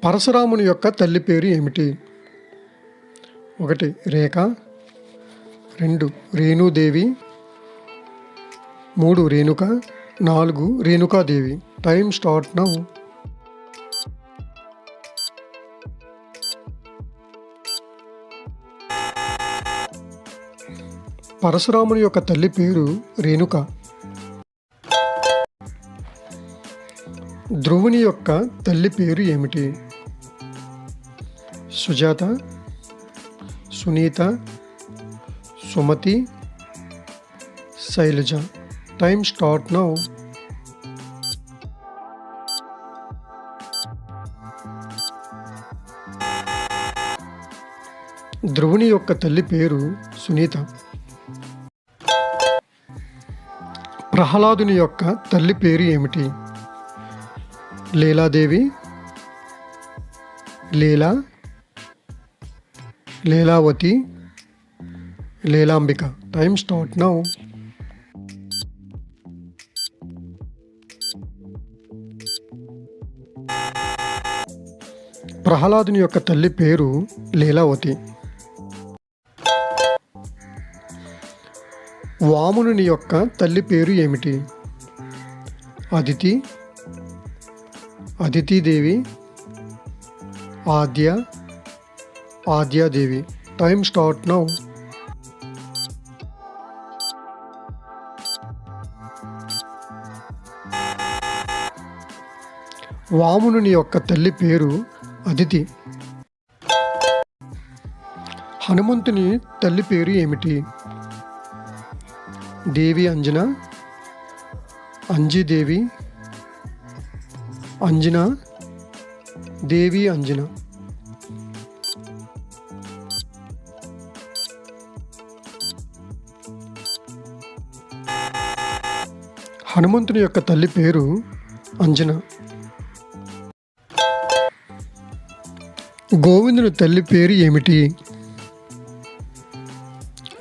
పరశురాముని యొక్క తల్లి పేరు ఏమిటి? 1 Rekha, 2 Renudevi, 3 Renuka, 4 Renukadevi. Time start now. పరశురాముని యొక్క తల్లి పేరు రేణుక. ధ్రువుని యొక్క తల్లి పేరు ఏమిటి? Sujatha, Sunitha, Sumathi, Shailaja. Time start now. ధ్రువుని యొక్క తల్లి పేరు సునీత. ప్రహ్లాదుని యొక్క తల్లి పేరు ఏమిటి? Leeladevi, Leela, Leelavathi, Leelambika. Time start now. ప్రహ్లాదుని యొక్క తల్లి పేరు లీలావతి. వామనుని యొక్క తల్లి పేరు ఏమిటి? Aditi, Aditidevi, Adya, Adyadevi. Time start now. వామనుని యొక్క తల్లి పేరు అదితి. హనుమంతుని తల్లి పేరు ఏమిటి? దేవి అంజన, అంజీదేవి, అంజన, దేవి అంజన. హనుమంతుని యొక్క తల్లి పేరు అంజన. గోవిందుని తల్లి పేరు ఏమిటి?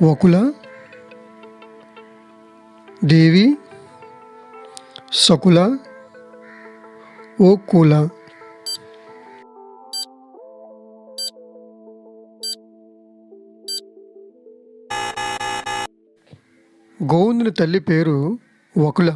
వకుల, దేవి, సకుల, ఓకుల. గోవిందుని తల్లి పేరు వకుల.